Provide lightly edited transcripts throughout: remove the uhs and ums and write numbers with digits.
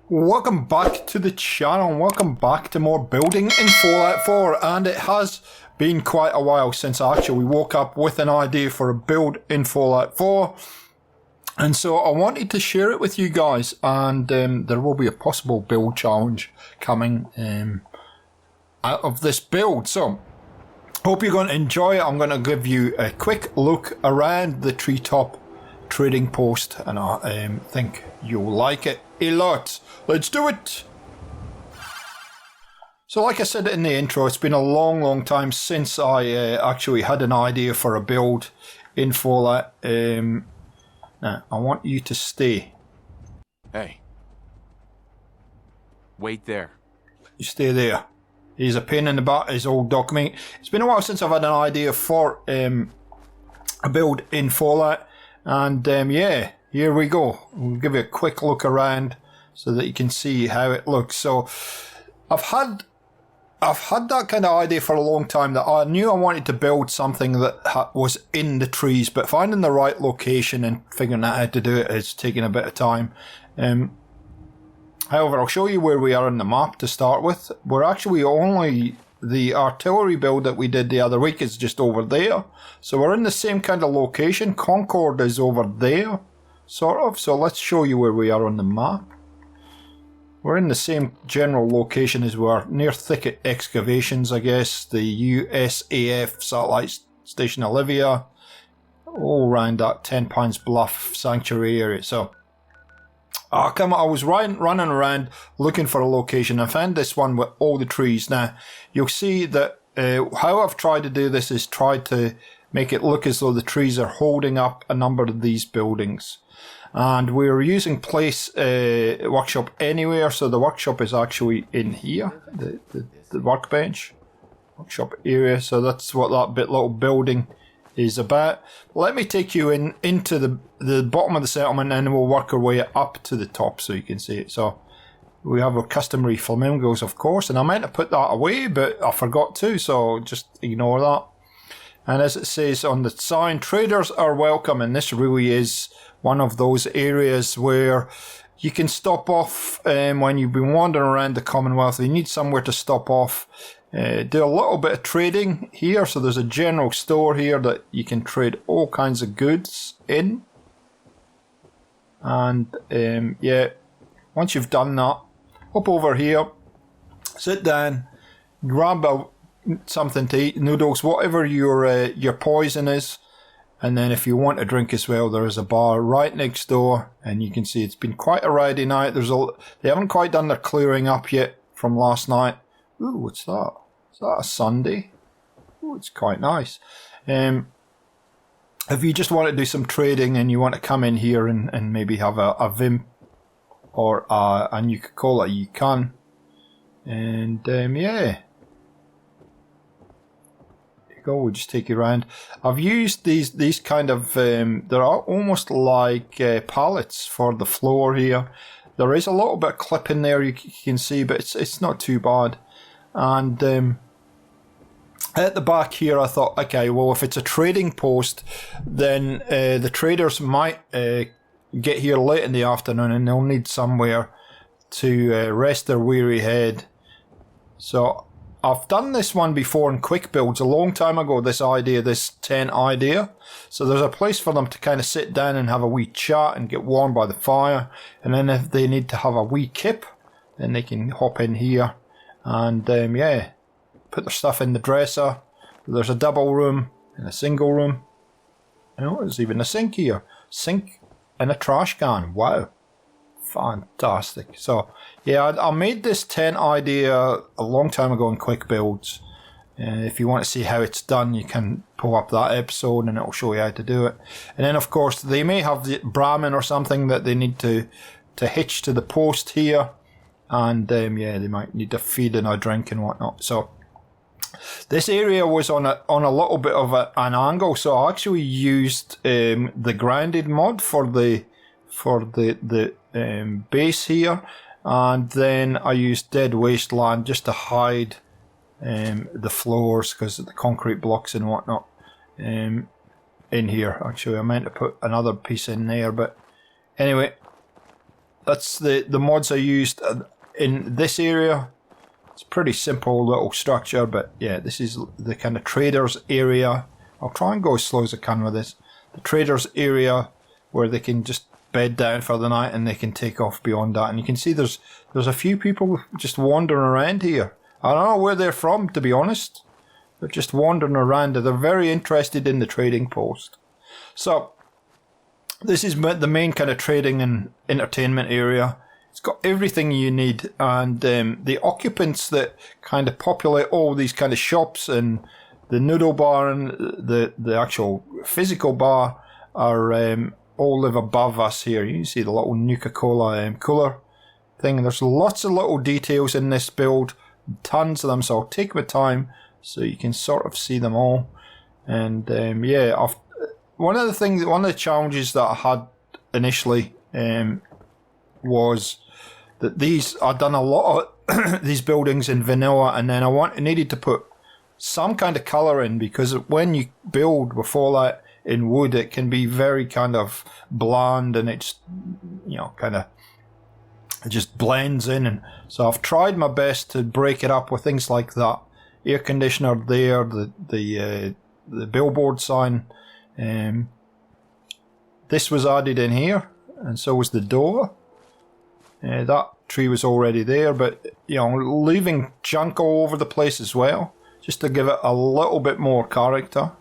Welcome back to the channel and welcome back to more building in Fallout 4, and it has been quite a while since I actually woke up with an idea for a build in Fallout 4, and so I wanted to share it with you guys, and there will be a possible build challenge coming out of this build, so hope you're going to enjoy it. I'm going to give you a quick look around the treetop trading post, and I think you'll like it a lot. Let's do it! So like I said in the intro, it's been a long time since I actually had an idea for a build in Fallout. Now, I want you to stay. Hey. Wait there. You stay there. He's a pain in the butt, his old dog mate. It's been a while since I've had an idea for a build in Fallout. And yeah, here we go. We'll give you a quick look around so that you can see how it looks. So I've had that kind of idea for a long time, that I knew I wanted to build something that was in the trees, but finding the right location and figuring out how to do it is taking a bit of time. However, I'll show you where we are on the map to start with. We're actually only, the artillery build that we did the other week is just over there. So we're in the same kind of location. Concord is over there, sort of. So let's show you where we are on the map. We're in the same general location as we are, near Thicket Excavations, I guess, the USAF Satellite Station Olivia, all around that 10 Pines Bluff Sanctuary area. So I was running around looking for a location. I found this one with all the trees. Now, you'll see that how I've tried to do this is try to make it look as though the trees are holding up a number of these buildings. And we're using place workshop anywhere, so the workshop is actually in here, the workbench, workshop area. So that's what that little building is about. Let me take you into the bottom of the settlement, and then we'll work our way up to the top so you can see it. So we have our customary flamingos, of course, and I meant to put that away, but I forgot to, so just ignore that. And as it says on the sign, traders are welcome, and this really is one of those areas where you can stop off when you've been wandering around the Commonwealth. You need somewhere to stop off, do a little bit of trading here. So there's a general store here that you can trade all kinds of goods in. And yeah, once you've done that, hop over here, sit down, grab something to eat, noodles, whatever your poison is. And then if you want a drink as well, there is a bar right next door, and you can see it's been quite a rowdy night. They haven't quite done their clearing up yet from last night. Ooh, what's that? Is that a Sunday? Ooh, it's quite nice. If you just want to do some trading and you want to come in here and maybe have a Vimp or a Nuka-Cola, you can. And yeah. We'll just take you around. I've used these kind of they're almost like pallets for the floor here. There is a little bit of clip in there you can see, but it's not too bad. And at the back here, I thought, okay, well, if it's a trading post, then the traders might get here late in the afternoon, and they'll need somewhere to rest their weary head. So I've done this one before in quick builds a long time ago, this tent idea. So there's a place for them to kind of sit down and have a wee chat and get warm by the fire. And then if they need to have a wee kip, then they can hop in here and yeah, put their stuff in the dresser. There's a double room and a single room. Oh, there's even a sink here. Sink and a trash can. Wow. Fantastic. So yeah, I made this tent idea a long time ago in quick builds. If you want to see how it's done, you can pull up that episode and it'll show you how to do it. And then of course they may have the Brahmin or something that they need to hitch to the post here, and yeah, they might need a feed and a drink and whatnot. So this area was on a little bit of an angle, so I actually used the grounded mod for the base here, and then I used dead wasteland just to hide the floors because of the concrete blocks and whatnot in here. Actually, I meant to put another piece in there, but anyway, that's the mods I used in this area. It's a pretty simple little structure, but yeah, this is the kind of traders area. I'll try and go as slow as I can with this. The traders area where they can just bed down for the night and they can take off beyond that. And you can see there's a few people just wandering around here. I don't know where they're from, to be honest. They're just wandering around. They're very interested in the trading post. So this is the main kind of trading and entertainment area. It's got everything you need, and the occupants that kind of populate all these kind of shops and the noodle bar and the actual physical bar are all live above us here. You can see the little Nuka-Cola cooler thing. There's lots of little details in this build, tons of them, so I'll take my time so you can sort of see them all. And yeah, one of the challenges that I had initially was that I'd done a lot of these buildings in vanilla, and then I needed to put some kind of colour in, because when you build with Fallout in wood, it can be very kind of bland, and it's, you know, kind of, it just blends in. And so I've tried my best to break it up with things like that air conditioner there, the billboard sign. This was added in here, and so was the door. That tree was already there, but, you know, leaving junk all over the place as well, just to give it a little bit more character,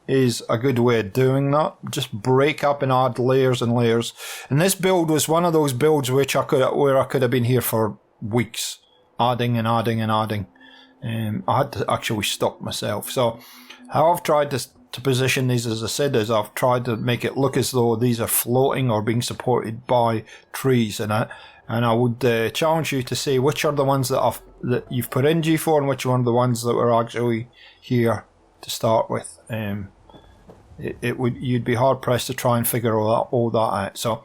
is a good way of doing that. Just break up and add layers and layers. And this build was one of those builds where I could have been here for weeks, adding and adding and adding. I had to actually stop myself. So how I've tried to position these, as I said, is I've tried to make it look as though these are floating or being supported by trees. And I would challenge you to say which are the ones that you've put in G4 and which one are the ones that were actually here to start with. You'd be hard pressed to try and figure all that out. So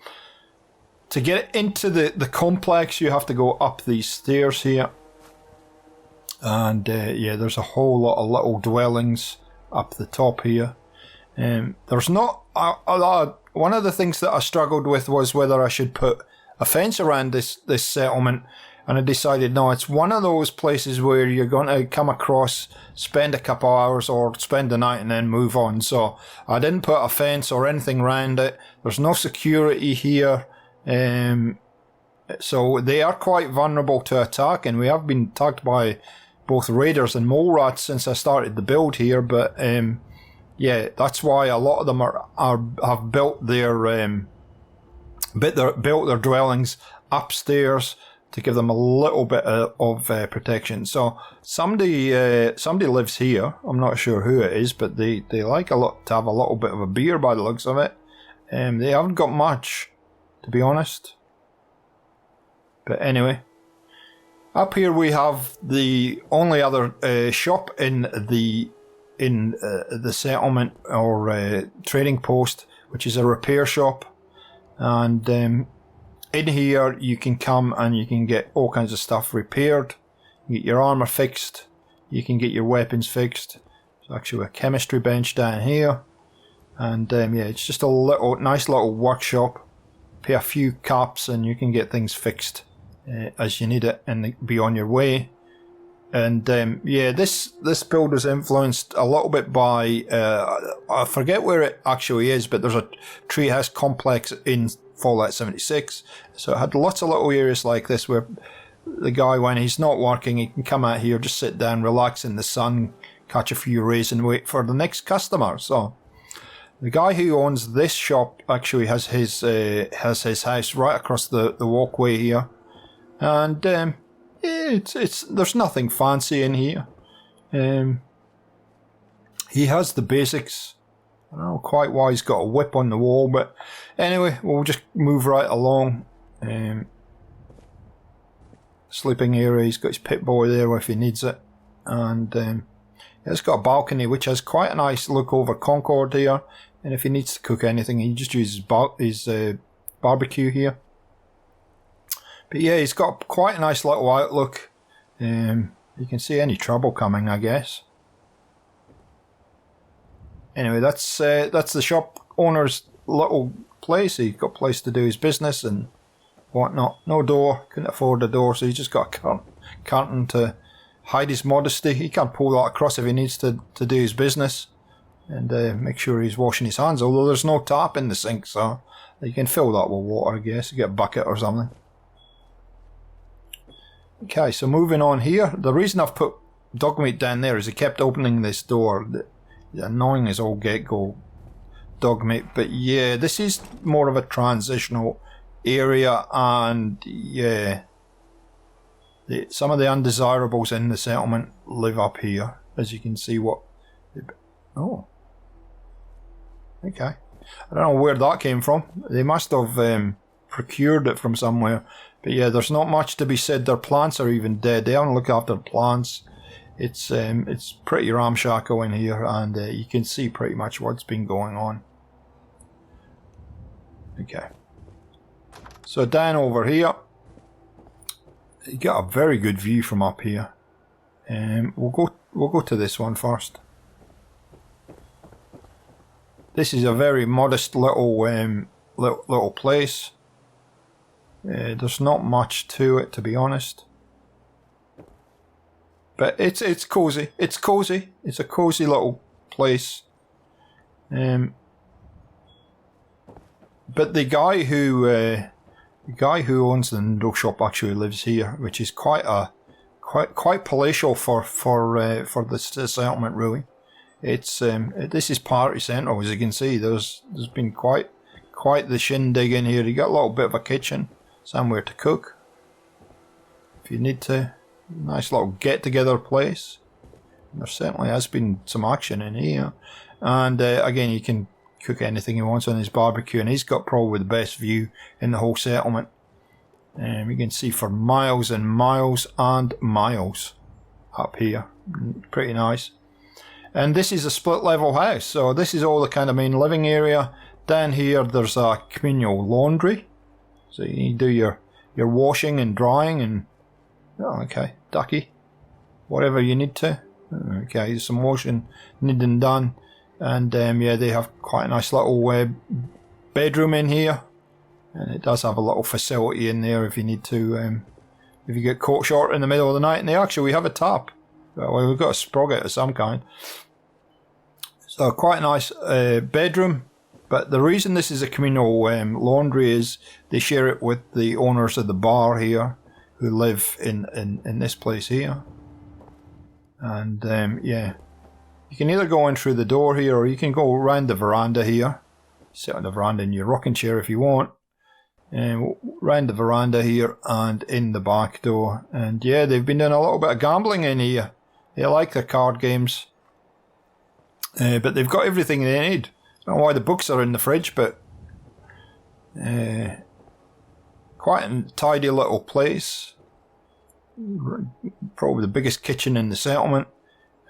to get into the complex, you have to go up these stairs here, and yeah, there's a whole lot of little dwellings up the top here. There's not one of the things that I struggled with was whether I should put a fence around this settlement, and I decided no, it's one of those places where you're going to come across, spend a couple hours or spend the night and then move on. So I didn't put a fence or anything around it. There's no security here, so they are quite vulnerable to attack, and we have been attacked by both raiders and mole rats since I started the build here. But yeah, that's why a lot of them have built their dwellings upstairs to give them a little bit of protection. So somebody lives here. I'm not sure who it is, but they like to have a little bit of a beer by the looks of it. They haven't got much, to be honest. But anyway, up here we have the only other shop in the settlement or trading post, which is a repair shop. And in here you can come and you can get all kinds of stuff repaired. You get your armor fixed, you can get your weapons fixed. There's actually a chemistry bench down here, and yeah, it's just a nice little workshop. Pay a few caps and you can get things fixed as you need it and be on your way. And yeah, this build was influenced a little bit by I forget where it actually is, but there's a treehouse complex in Fallout 76, so it had lots of little areas like this where the guy, when he's not working, he can come out here, just sit down, relax in the sun, catch a few rays and wait for the next customer. So the guy who owns this shop actually has his house right across the walkway here, and yeah, it's there's nothing fancy in here. He has the basics. I don't know quite why he's got a whip on the wall, but anyway, we'll just move right along. Sleeping area, he's got his pit boy there if he needs it, and it's got a balcony which has quite a nice look over Concord here, and if he needs to cook anything, he just uses his barbecue here. But yeah, he's got quite a nice little outlook. You can see any trouble coming, I guess. Anyway, that's the shop owner's little place. He's got a place to do his business and whatnot. No door, couldn't afford a door, so he just got a curtain to hide his modesty. He can't pull that across if he needs to do his business and make sure he's washing his hands, although there's no tap in the sink, so you can fill that with water, I guess. You get a bucket or something. Okay, so moving on here. The reason I've put dog meat down there is he kept opening this door. Annoying as all get-go, dog meat. But yeah, this is more of a transitional area, and yeah, some of the undesirables in the settlement live up here, as you can see. Oh, okay. I don't know where that came from. They must have procured it from somewhere. But yeah, there's not much to be said. Their plants are even dead. They don't look after the plants. It's pretty ramshackle in here, and you can see pretty much what's been going on. Okay. So down over here, you got a very good view from up here. We'll go to this one first. This is a very modest little little place. There's not much to it, to be honest. But it's cozy. It's cozy. It's a cozy little place. But the guy who owns the noodle shop actually lives here, which is quite palatial for the settlement, really. It's this is party central, as you can see. There's been quite the shindig in here. You got a little bit of a kitchen, somewhere to cook if you need to. Nice little get-together place. There certainly has been some action in here, and again, you can cook anything he wants on his barbecue, and he's got probably the best view in the whole settlement. You can see for miles and miles and miles up here. Pretty nice. And this is a split level house, so this is all the kind of main living area. Down here there's a communal laundry, so you do your washing and drying and okay, ducky, whatever you need to. Okay, there's some washing needing done, and yeah, they have quite a nice little bedroom in here, and it does have a little facility in there if you need to, if you get caught short in the middle of the night. And we have a tap. Well, we've got a sprocket of some kind. So quite a nice bedroom. But the reason this is a communal laundry is they share it with the owners of the bar here, who live in this place here. And yeah, you can either go in through the door here, or you can go around the veranda here. Sit on the veranda in your rocking chair if you want. And round the veranda here and in the back door. And yeah, they've been doing a little bit of gambling in here. They like their card games. But they've got everything they need. I don't know why the books are in the fridge, but quite a tidy little place. Probably the biggest kitchen in the settlement.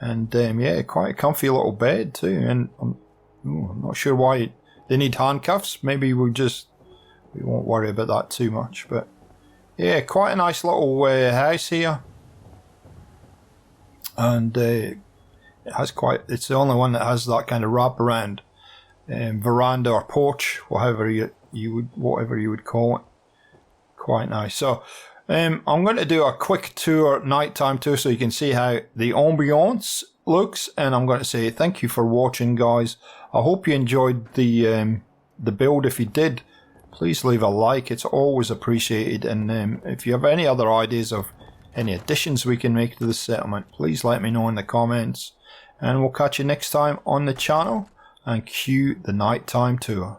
And yeah, quite a comfy little bed too. And I'm not sure why they need handcuffs. Maybe we won't worry about that too much. But yeah, quite a nice little house here. And it has it's the only one that has that kind of wraparound veranda or porch, whatever you would call it. Quite nice. So I'm going to do a quick tour, nighttime tour, so you can see how the ambiance looks. And I'm going to say thank you for watching, guys. I hope you enjoyed the build. If you did, please leave a like. It's always appreciated. And if you have any other ideas of any additions we can make to the settlement, please let me know in the comments. And we'll catch you next time on the channel, and cue the nighttime tour.